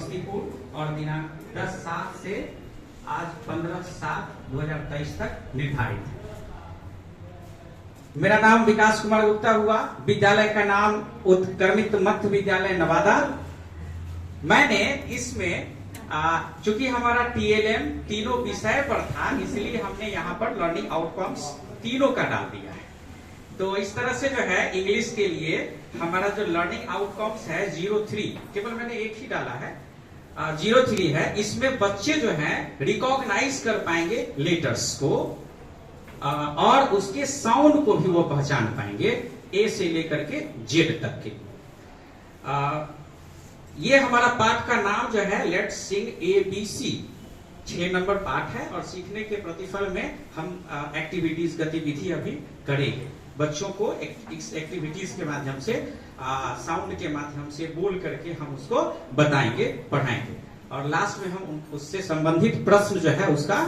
समस्तीपुर और दिनांक 10/7 से आज 15/7/2023 तक निर्धारित है। मेरा नाम विकास कुमार गुप्ता हुआ। विद्यालय का नाम उत्क्रमित मध्य विद्यालय नवादा। मैंने इसमें चूंकि हमारा टीएलएम तीनों विषय पर था, इसलिए हमने यहाँ पर लर्निंग आउटकम्स तीनों का डाल दिया है। तो इस तरह से जो है इंग्लिश के लिए हमारा जो लर्निंग आउटकम्स है 03, केवल मैंने एक ही डाला है, 03 है। इसमें बच्चे जो हैं रिकॉग्नाइज कर पाएंगे लेटर्स को और उसके साउंड को भी वो पहचान पाएंगे, ए से लेकर के जेड तक के। ये हमारा पाठ का नाम जो है लेट्स सिंग ABC 6 नंबर पाठ है और सीखने के प्रतिफल में हम एक्टिविटीज गतिविधि अभी करेंगे। बच्चों को एक्टिविटीज के माध्यम से साउंड के माध्यम से बोल करके हम उसको बताएंगे, पढ़ाएंगे और लास्ट में हम उससे संबंधित प्रश्न जो है उसका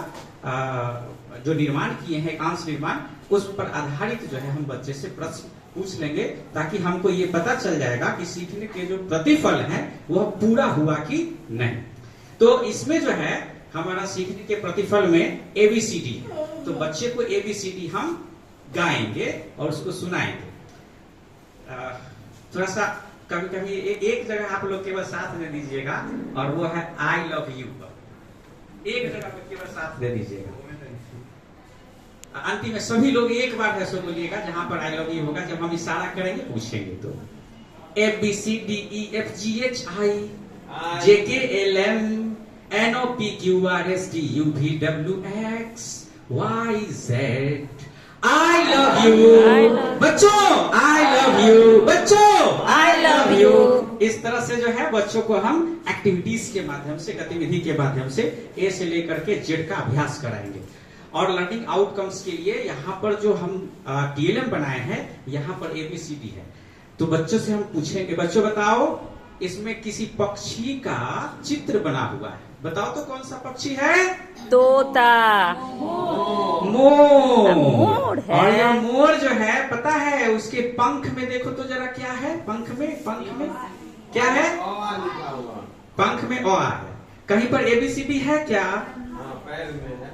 जो निर्माण किए हैं एकांश निर्माण, उस पर आधारित जो है हम बच्चे से प्रश्न पूछ लेंगे ताकि हमको ये पता चल जाएगा कि सीखने के जो प्रतिफल है वह पूरा हुआ कि नहीं। तो इसमें जो है हमारा सीखने के प्रतिफल में ABCD, तो बच्चे को ABCD हम गाएंगे और उसको सुनाएंगे। थोड़ा सा कभी कभी एक जगह आप लोग केवल साथ दे दीजिएगा और वो है आई लव यू। एक जगह पर केवल साथ दे दीजिएगा। अंतिम में सभी लोग एक बार ऐसे बोलिएगा जहां पर आई लव यू होगा। जब हम इशारा करेंगे पूछेंगे तो ABCDEFGHI JKLM NOPQRSTUVWX YZ I love you बच्चों, I love you बच्चों, I love you। इस तरह से जो है बच्चों को हम एक्टिविटीज के माध्यम से, गतिविधि के माध्यम से ए से लेकर के जेड का अभ्यास कराएंगे। और लर्निंग आउटकम्स के लिए यहाँ पर जो हम TLM बनाए हैं, यहाँ पर ABCD है। तो बच्चों से हम पूछेंगे, बच्चों बताओ इसमें किसी पक्षी का चित्र बना हुआ है, बताओ तो कौन सा पक्षी है? तोता। मोर है। और यह मोर जो है पता है उसके पंख में देखो तो जरा क्या है, पंख में क्या है? पंख में ओ है। कहीं पर ABCD है क्या? पैर में है।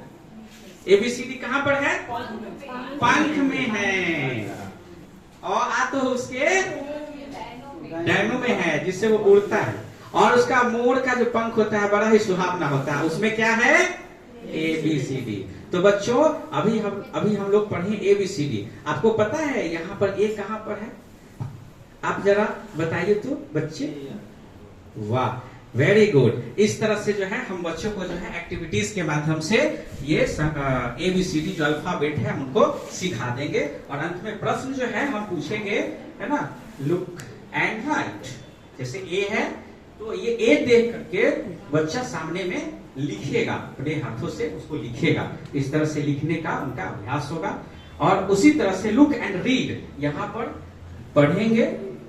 ABCD कहाँ पर है? पंख में है। और आ तो उसके डैनो में है जिससे वो उड़ता है। और उसका मोर का जो पंख होता है बड़ा ही सुहावना होता है, उसमें क्या है? ABCD। तो बच्चों अभी हम लोग पढ़े ABCD। आपको पता है यहाँ पर A कहाँ पर है? आप जरा बताइए तो बच्चे। वाह, वेरी गुड। इस तरह से जो है हम बच्चों को जो है एक्टिविटीज के माध्यम से ये ABCD जो अल्फाबेट है हम उनको सिखा देंगे। और अंत में प्रश्न जो है हम पूछेंगे, है ना, लुक एंड राइट। जैसे A है तो ये A देख करके बच्चा सामने में लिखेगा, अपने हाथों से उसको लिखेगा। इस तरह से लिखने का उनका अभ्यास होगा। और उसी तरह से लुक एंड रीड, यहाँ पर पढ़ेंगे,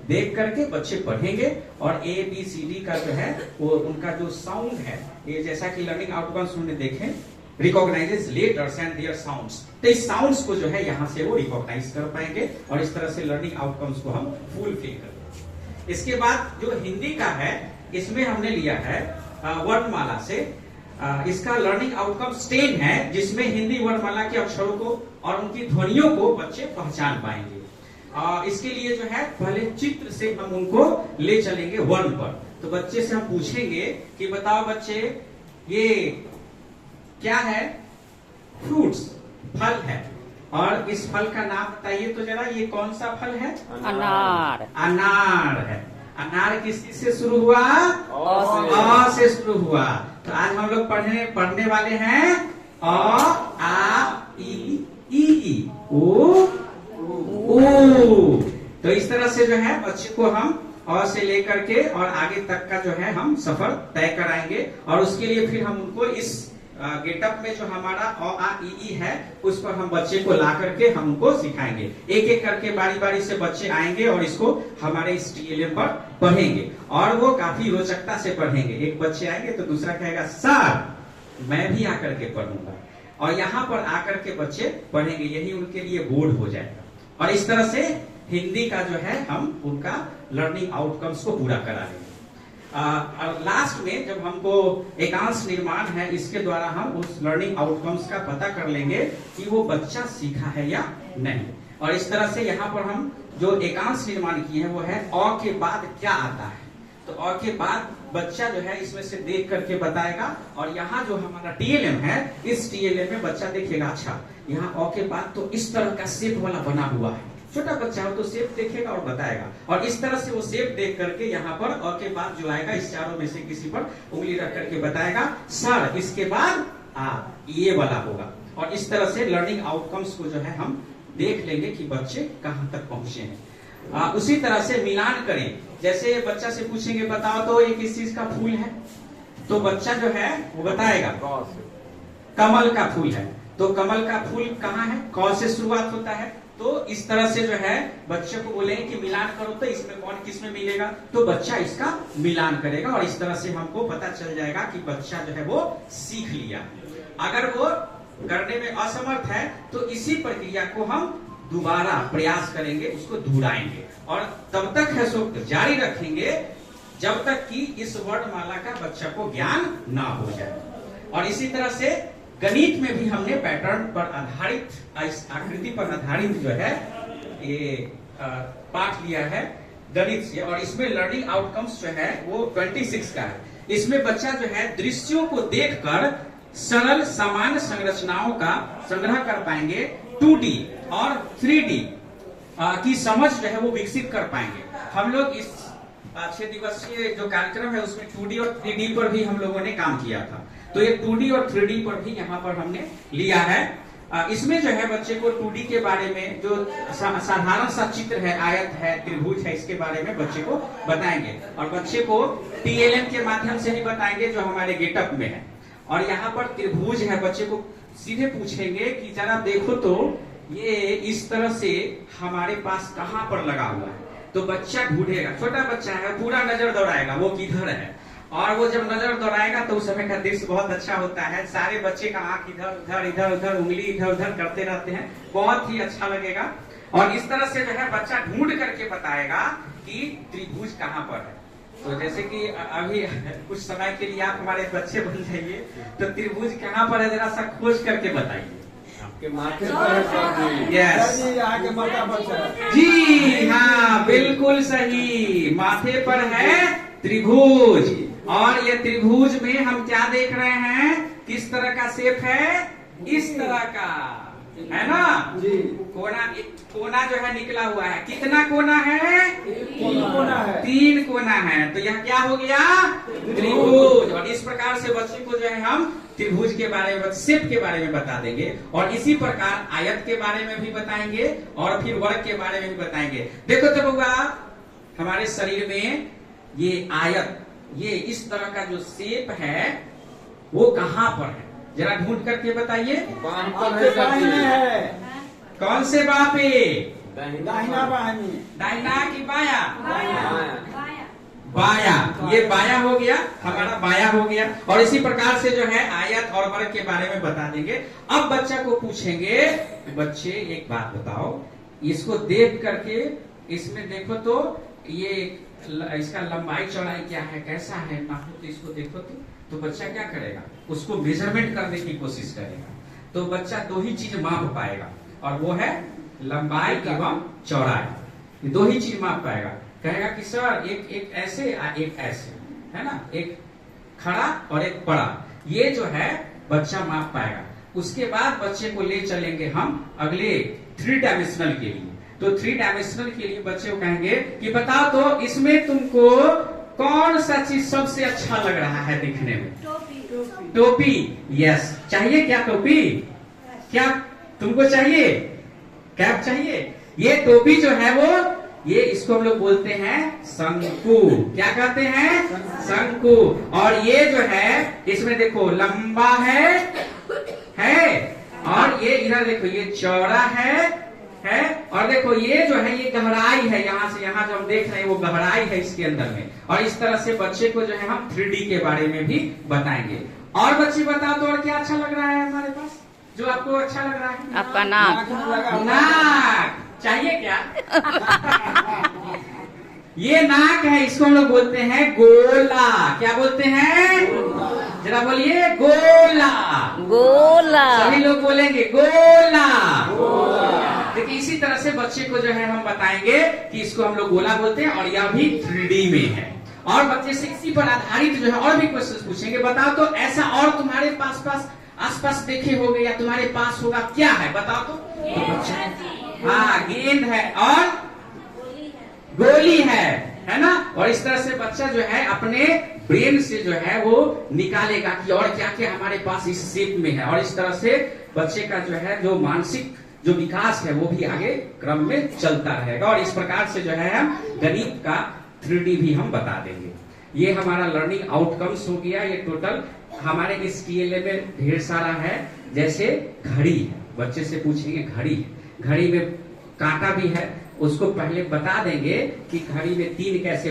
देख करके बच्चे पढ़ेंगे और ABCD का जो है वो उनका जो साउंड है, ये जैसा कि लर्निंग आउटकम्स हमने देखे, recognises letters and their sounds. तो इस साउंड्स को जो है यहाँ से वो रिकॉग्नाइज कर पाएंगे और इस तरह से लर्निंग आउटकम्स को हम फुलफिल करेंगे। इसके बाद जो हिंदी का है, इसमें हमने लिया है वर्णमाला से। इसका लर्निंग आउटकम्स 10 है, जिसमें हिंदी वर्णमाला के अक्षरों को और उनकी ध्वनियों को बच्चे पहचान पाएंगे। इसके लिए जो है पहले चित्र से हम उनको ले चलेंगे वर्ण पर। तो बच्चे से हम पूछेंगे कि बताओ बच्चे ये क्या है? फ्रूट्स, फल है। और इस फल का नाम बताइए तो जरा, ये कौन सा फल है? अनार। अनार है। अनार किस चीज से शुरू हुआ? अ से शुरू हुआ। तो आज हम लोग पढ़ने वाले हैं अ आ ई ई ओ ओ। तो इस तरह से जो है बच्चे को हम अ से लेकर के और आगे तक का जो है हम सफर तय कराएंगे। और उसके लिए फिर हम उनको इस गेटअप में जो हमारा अ आ ई है उस पर हम बच्चे को ला करके हम उनको सिखाएंगे। एक एक करके बारी बारी से बच्चे आएंगे और इसको हमारे इस TLM पर पढ़ेंगे और वो काफी रोचकता से पढ़ेंगे। एक बच्चे आएंगे तो दूसरा कहेगा सर मैं भी आकर के पढ़ूंगा, और यहाँ पर आकर के बच्चे पढ़ेंगे। यही उनके लिए बोर्ड हो जाएगा। और इस तरह से हिंदी का जो है हम उनका लर्निंग आउटकम्स को पूरा करा लेंगे। और लास्ट में जब हमको एकांश निर्माण है, इसके द्वारा हम उस लर्निंग आउटकम्स का पता कर लेंगे कि वो बच्चा सीखा है या नहीं। और इस तरह से यहाँ पर हम जो एकांश निर्माण किए हैं वो है अ के बाद क्या आता है। तो अ के बाद बच्चा जो है इसमें से देख करके बताएगा। और यहाँ जो हमारा टीएलएम है, इस टीएलएम में बच्चा देखेगा, अच्छा यहाँ अ के बाद तो इस तरह का शेप वाला बना हुआ है। छोटा बच्चा हो तो शेप देखेगा और बताएगा। और इस तरह से वो शेप देख करके यहाँ पर अ के बाद जो आएगा, इस चारों में से किसी पर उंगली रख करके बताएगा, सर इसके बाद ये वाला होगा। और इस तरह से लर्निंग आउटकम्स को जो है हम देख लेंगे कि बच्चे कहाँ तक पहुंचे हैं। उसी तरह से मिलान करें। जैसे बच्चा से पूछेंगे बताओ तो ये किस चीज का फूल है, तो बच्चा जो है वो बताएगा कमल का फूल है। तो कमल का फूल कहाँ है, क से शुरुआत होता है। तो इस तरह से जो है बच्चे को बोलेंगे कि मिलान करो तो इसमें कौन किस में मिलेगा, तो बच्चा इसका मिलान करेगा। और इस तरह से हमको पता चल जाएगा कि बच्चा जो है वो सीख लिया। अगर वो करने में असमर्थ है तो इसी प्रक्रिया को हम दोबारा प्रयास करेंगे, उसको दोहराएंगे और तब तक है सो जारी रखेंगे जब तक कि इस वर्णमाला का बच्चा को ज्ञान ना हो जाए। और इसी तरह से गणित में भी हमने पैटर्न पर आधारित, इस आकृति पर आधारित जो है ये पाठ लिया है गणित से। और इसमें लर्निंग आउटकम्स जो है वो 26 का है। इसमें बच्चा जो है दृश्यों को देखकर सरल सामान्य संरचनाओं का संग्रह कर पाएंगे, 2D और 3D की समझ जो है वो विकसित कर पाएंगे। हम लोग इस 6 दिवसीय जो कार्यक्रम है उसमें 2D और 3D पर भी हम लोगों ने काम किया था। तो ये 2D और 3D पर भी यहाँ पर हमने लिया है। इसमें जो है बच्चे को 2D के बारे में जो साधारण सा चित्र है, आयत है, त्रिभुज है, इसके बारे में बच्चे को बताएंगे। और बच्चे को टीएलएम के माध्यम से ही बताएंगे जो हमारे गेटअप में है। और यहाँ पर त्रिभुज है, बच्चे को सीधे पूछेंगे कि जरा देखो तो ये इस तरह से हमारे पास कहाँ पर लगा हुआ है। तो बच्चा ढूंढेगा, छोटा बच्चा है, पूरा नजर दौड़ाएगा वो किधर है। और वो जब नजर दौड़ाएगा तो उस समय का दृश्य बहुत अच्छा होता है। सारे बच्चे का आंख इधर उधर इधर उधर, उंगली इधर उधर करते रहते हैं, बहुत ही अच्छा लगेगा। और इस तरह से जो है बच्चा ढूंढ करके बताएगा कि त्रिभुज कहाँ पर है। तो जैसे कि अभी कुछ समय के लिए आप हमारे बच्चे बन जाइए, तो त्रिभुज कहाँ पर है जरा सा खोज करके बताइए। आपके माथे पर यस आगे माथा पर जी हाँ, बिल्कुल सही, माथे पर है त्रिभुज। और ये त्रिभुज में हम क्या देख रहे हैं, किस तरह का शेप है, इस तरह का है ना जी। कोना जो है निकला हुआ है। कितना कोना है, 3 कोना है। 3 कोना है। तो यह क्या हो गया, त्रिभुज। और इस प्रकार से बच्चे को जो है हम त्रिभुज के बारे में, शेप के बारे में बता देंगे। और इसी प्रकार आयत के बारे में भी बताएंगे और फिर वर्ग के बारे में भी बताएंगे। देखो तो बउआ, हमारे शरीर में ये आयत, ये इस तरह का जो शेप है वो कहाँ पर है, जरा ढूंढ करके बताइए। कौन से बाँ पे, दाहिना बाहिनी, दाहिना की बाया, बाया। ये बाया हो गया, हमारा बाया हो गया। और इसी प्रकार से जो है आयत और वर्ग के बारे में बता देंगे। अब बच्चा को पूछेंगे, बच्चे एक बात बताओ, इसको देख करके इसमें देखो तो ये इसका लंबाई चौड़ाई क्या है, कैसा है, नापो तो इसको देखो तो बच्चा क्या करेगा, उसको मेजरमेंट करने की कोशिश करेगा। तो बच्चा 2 ही चीज माप पाएगा, और वो है लंबाई एवं चौड़ाई। 2 ही चीज माप पाएगा। कहेगा कि सर एक ऐसे एक ऐसे, है ना, एक खड़ा और एक बड़ा, ये जो है बच्चा माप पाएगा। उसके बाद बच्चे को ले चलेंगे हम अगले 3 डायमेंशनल के लिए। तो 3 डायमेंशनल के लिए बच्चे को कहेंगे कि बताओ तो इसमें तुमको कौन सा चीज सबसे अच्छा लग रहा है दिखने में, टोपी। यस, चाहिए क्या टोपी, क्या तुमको चाहिए, कैप चाहिए। ये टोपी जो है वो, ये इसको हम लोग बोलते हैं शंकु। क्या कहते हैं, शंकु। और ये जो है इसमें देखो लंबा है और ये इधर देखो ये चौड़ा है। और देखो ये जो है ये गहराई है, यहाँ से यहाँ जो हम देख रहे हैं वो गहराई है इसके अंदर में। और इस तरह से बच्चे को जो है हम 3D के बारे में भी बताएंगे। और बच्चे बताओ तो और क्या अच्छा लग रहा है हमारे पास, जो आपको अच्छा लग रहा है। आपका नाक नाक चाहिए क्या ये नाक है, इसको हम लोग बोलते हैं गोला। क्या बोलते हैं? जरा बोलिए, गोला। गोला। सभी लोग बोलेंगे गोला। देखिए इसी तरह से बच्चे को जो है हम बताएंगे कि इसको हम लोग गोला बोलते हैं और यह भी 3D में है। और बच्चे से इसी पर आधारित जो है और भी क्वेश्चन पूछेंगे। बताओ तो ऐसा और तुम्हारे आसपास देखे होंगे या तुम्हारे पास होगा, क्या है बताओ तो? हाँ, गेंद है और गोली है ना। और इस तरह से बच्चा जो है अपने ब्रेन से जो है वो निकालेगा कि और क्या क्या हमारे पास इस शेप में है। और इस तरह से बच्चे का जो है जो मानसिक जो विकास है वो भी आगे क्रम में चलता रहेगा। और इस प्रकार से जो है हम गणित का 3D भी हम बता देंगे। ये हमारा लर्निंग आउटकम्स हो गया। ये टोटल हमारे इस TLA में ढेर सारा है। जैसे घड़ी है, बच्चे से पूछेंगे घड़ी में कांटा भी है, उसको पहले बता देंगे कि घड़ी में 3 कैसे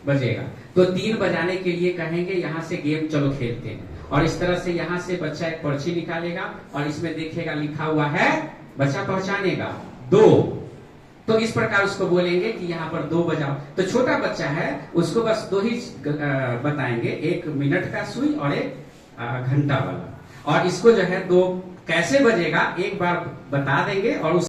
बजेगा। तो 3 बजाने के लिए कहेंगे यहाँ से गेम चलो खेलते हैं। और इस तरह से यहाँ से बच्चा एक पर्ची निकालेगा और इसमें देखेगा लिखा हुआ है, बच्चा पहचानेगा 2। तो इस प्रकार उसको बोलेंगे कि यहाँ पर 2 बजाओ। तो छोटा बच्चा है उसको बस 2 ही बताएंगे, 1 मिनट का सुई और 1 घंटा वाला। और इसको जो है 2 कैसे बजेगा एक बार बता देंगे और